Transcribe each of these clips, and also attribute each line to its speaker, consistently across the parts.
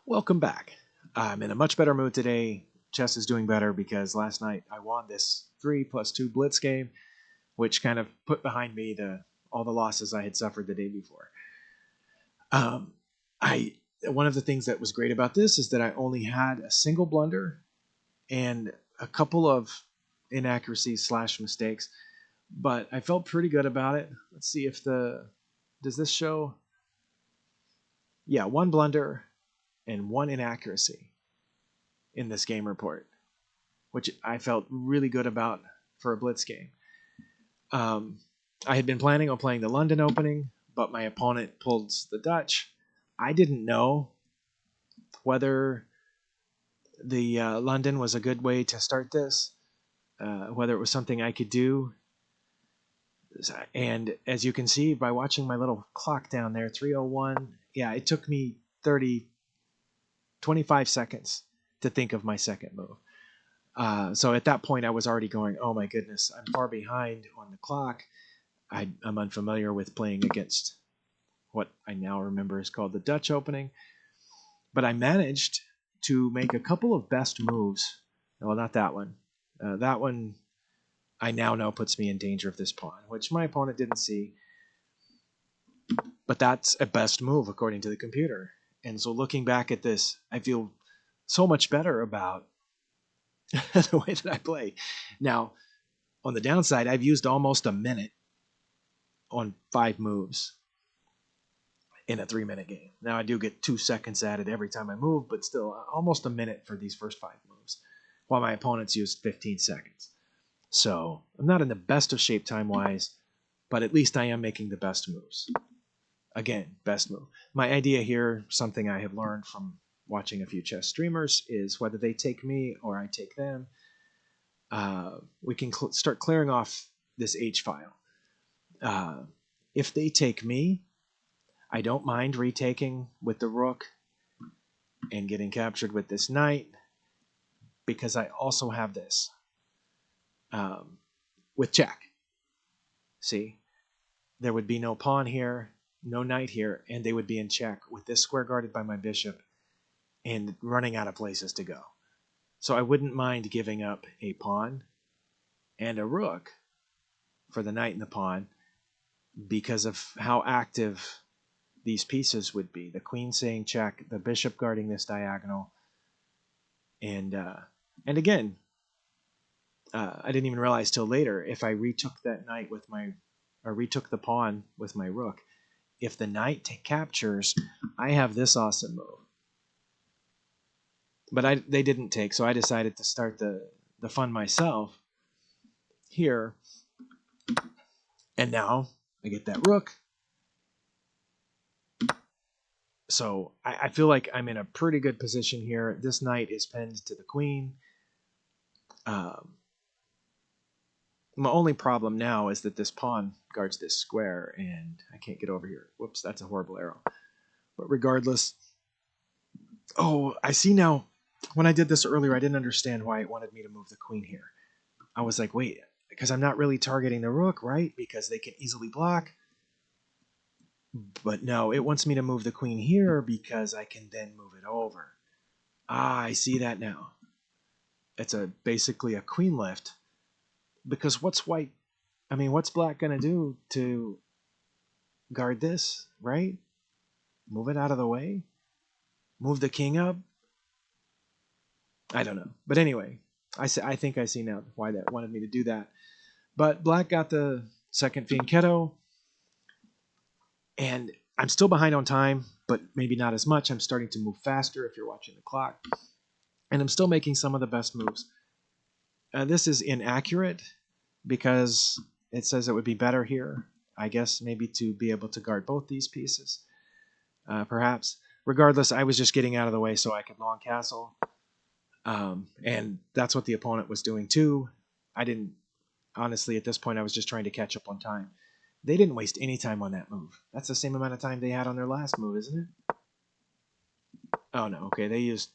Speaker 1: Welcome back. I'm in a much better mood today. Chess is doing better because last night I won this 3+2 Blitz game, which kind of put behind me all the losses I had suffered the day before. Um, I One of the things that was great about this is that I only had a single blunder and a couple of inaccuracies slash mistakes, but I felt pretty good about it. Let's see if does this show? Yeah, one blunder and one inaccuracy in this game report, which I felt really good about for a Blitz game. Um, I had been planning on playing the London opening, but my opponent pulled the Dutch. I didn't know whether the London was a good way to start this, whether it was something I could do. And as you can see by watching my little clock down there, 3:01, yeah, it took me 25 seconds to think of my second move. So at that point, I was already going, oh my goodness, I'm far behind on the clock. I'm unfamiliar with playing against what I now remember is called the Dutch opening. But I managed to make a couple of best moves. Well, not that one. That one I now know puts me in danger of this pawn, which my opponent didn't see. But that's a best move according to the computer. And so looking back at this, I feel so much better about the way that I play. Now, on the downside, I've used almost a minute on 5 moves in a 3-minute game. Now, I do get 2 seconds at it every time I move, but still almost a minute for these first 5 moves, while my opponents used 15 seconds. So I'm not in the best of shape time-wise, but at least I am making the best moves. Again, best move. My idea here, something I have learned from watching a few chess streamers, is whether they take me or I take them, we can start clearing off this H file. If they take me, I don't mind retaking with the rook and getting captured with this knight, because I also have this with check. See, there would be no pawn here, no knight here, and they would be in check with this square guarded by my bishop and running out of places to go. So I wouldn't mind giving up a pawn and a rook for the knight and the pawn because of how active these pieces would be. The queen saying check, the bishop guarding this diagonal, and again, I didn't even realize till later, if I retook that knight with my, or retook the pawn with my rook, if the knight captures, I have this awesome move. But they didn't take, so I decided to start the fun myself here. And now I get that rook. So I feel like I'm in a pretty good position here. This knight is pinned to the queen. My only problem now is that this pawn guards this square, and I can't get over here. Whoops, that's a horrible arrow. But regardless, oh, I see now. When I did this earlier, I didn't understand why it wanted me to move the queen here. I was like, wait, because I'm not really targeting the rook, right? Because they can easily block. But no, it wants me to move the queen here because I can then move it over. Ah, I see that now. It's basically a queen lift. Because what's black going to do to guard this, right? Move it out of the way? Move the king up? I don't know. But anyway, I think I see now why that wanted me to do that. But black got the second fianchetto, and I'm still behind on time, but maybe not as much. I'm starting to move faster if you're watching the clock. And I'm still making some of the best moves. This is inaccurate because it says it would be better here, I guess, maybe to be able to guard both these pieces, perhaps. Regardless, I was just getting out of the way so I could long castle. And that's what the opponent was doing too. I didn't, honestly, at this point, I was just trying to catch up on time. They didn't waste any time on that move. That's the same amount of time they had on their last move, isn't it? Oh, no. Okay, they used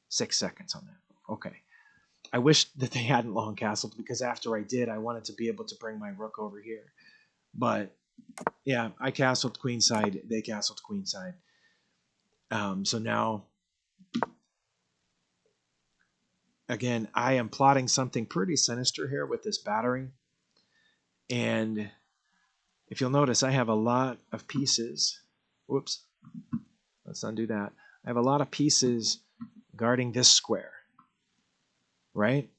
Speaker 1: 6 seconds on that. Okay. I wish that they hadn't long castled, because after I did, I wanted to be able to bring my rook over here. But, yeah, I castled queenside. They castled queenside. So now, again, I am plotting something pretty sinister here with this battery. And if you'll notice, I have a lot of pieces. Whoops. Let's undo that. I have a lot of pieces guarding this square, right?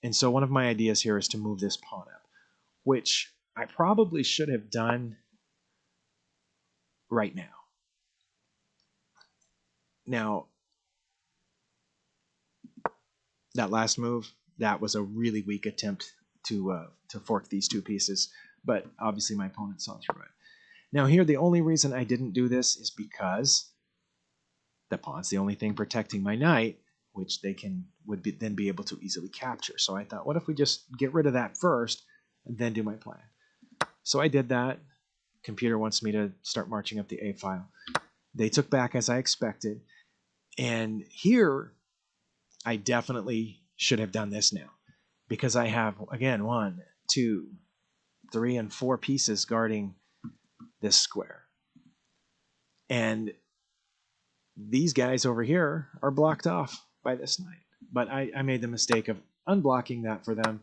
Speaker 1: And so one of my ideas here is to move this pawn up, which I probably should have done right now. Now, that last move, that was a really weak attempt to fork these two pieces, but obviously my opponent saw through it. Now here, the only reason I didn't do this is because the pawn's the only thing protecting my knight, which they then be able to easily capture. So I thought, what if we just get rid of that first and then do my plan? So I did that. Computer wants me to start marching up the A file. They took back as I expected. And here, I definitely should have done this now, because I have, again, 1, 2, 3, and 4 pieces guarding this square. And these guys over here are blocked off by this knight. But I made the mistake of unblocking that for them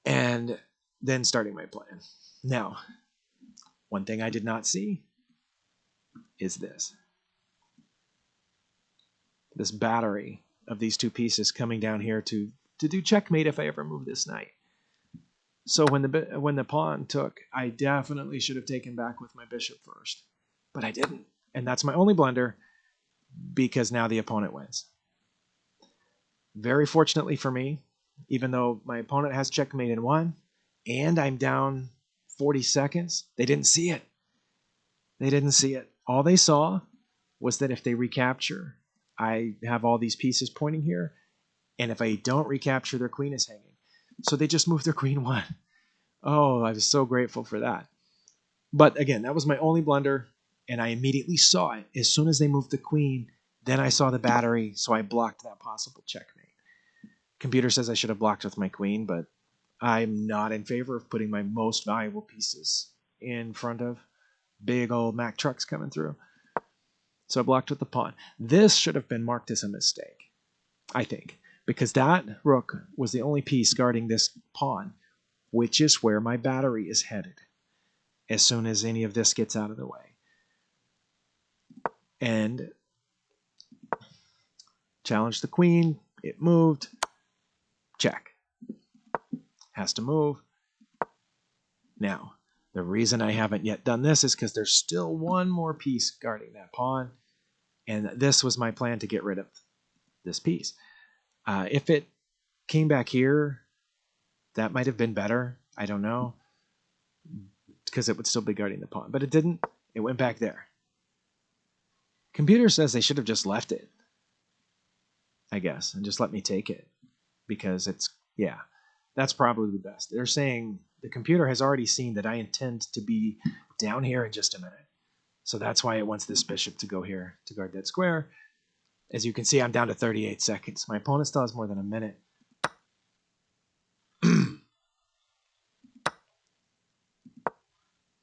Speaker 1: and then starting my plan. Now, one thing I did not see is this. This battery of these two pieces coming down here to do checkmate if I ever move this knight. So when the pawn took, I definitely should have taken back with my bishop first. But I didn't. And that's my only blunder, because now the opponent wins. Very fortunately for me, even though my opponent has checkmate in 1, and I'm down 40 seconds, they didn't see it. They didn't see it. All they saw was that if they recapture, I have all these pieces pointing here, and if I don't recapture, their queen is hanging. So they just moved their queen 1. Oh, I was so grateful for that. But again, that was my only blunder, and I immediately saw it. As soon as they moved the queen, then I saw the battery, so I blocked that possible checkmate. Computer says I should have blocked with my queen, but I'm not in favor of putting my most valuable pieces in front of big old Mack trucks coming through. So I blocked with the pawn. This should have been marked as a mistake, I think, because that rook was the only piece guarding this pawn, which is where my battery is headed as soon as any of this gets out of the way. And challenged the queen. It moved. Check. Has to move. Now, the reason I haven't yet done this is because there's still one more piece guarding that pawn, and this was my plan to get rid of this piece. If it came back here, that might have been better. I don't know, because it would still be guarding the pawn, but it didn't. It went back there. Computer says they should have just left it, I guess, and just let me take it, because it's, yeah, that's probably the best. They're saying the computer has already seen that I intend to be down here in just a minute. So that's why it wants this bishop to go here to guard that square. As you can see, I'm down to 38 seconds. My opponent still has more than a minute.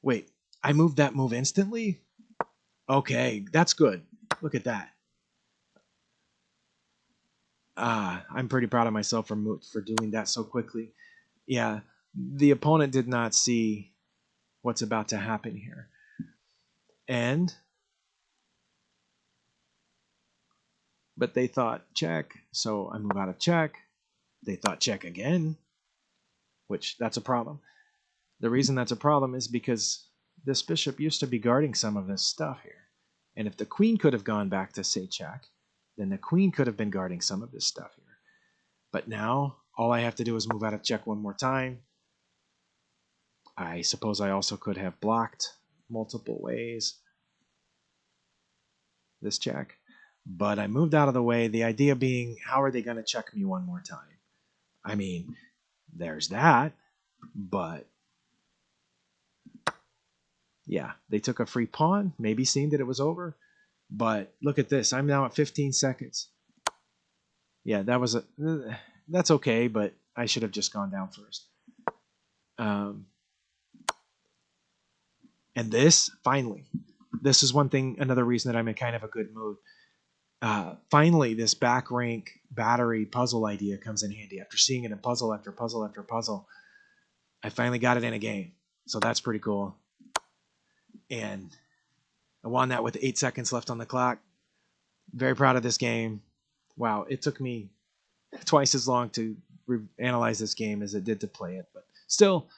Speaker 1: Wait, I moved that move instantly? Okay, that's good. Look at that. I'm pretty proud of myself for doing that so quickly. Yeah, the opponent did not see what's about to happen here. But they thought check, so I move out of check. They thought check again, which that's a problem. The reason that's a problem is because this bishop used to be guarding some of this stuff here. And if the queen could have gone back to say check, then the queen could have been guarding some of this stuff here. But now, all I have to do is move out of check one more time. I suppose I also could have blocked multiple ways this check. But I moved out of the way, the idea being, how are they going to check me one more time? I mean, there's that, but yeah, they took a free pawn, maybe seeing that it was over. But look at this, I'm now at 15 seconds. Yeah, that's okay, but I should have just gone down first. And this, finally, this is another reason that I'm in kind of a good mood. Finally, this back rank battery puzzle idea comes in handy. After seeing it in puzzle after puzzle after puzzle, I finally got it in a game. So that's pretty cool. And I won that with 8 seconds left on the clock. Very proud of this game. Wow, it took me twice as long to analyze this game as it did to play it. But still,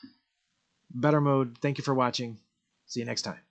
Speaker 1: better mode. Thank you for watching. See you next time.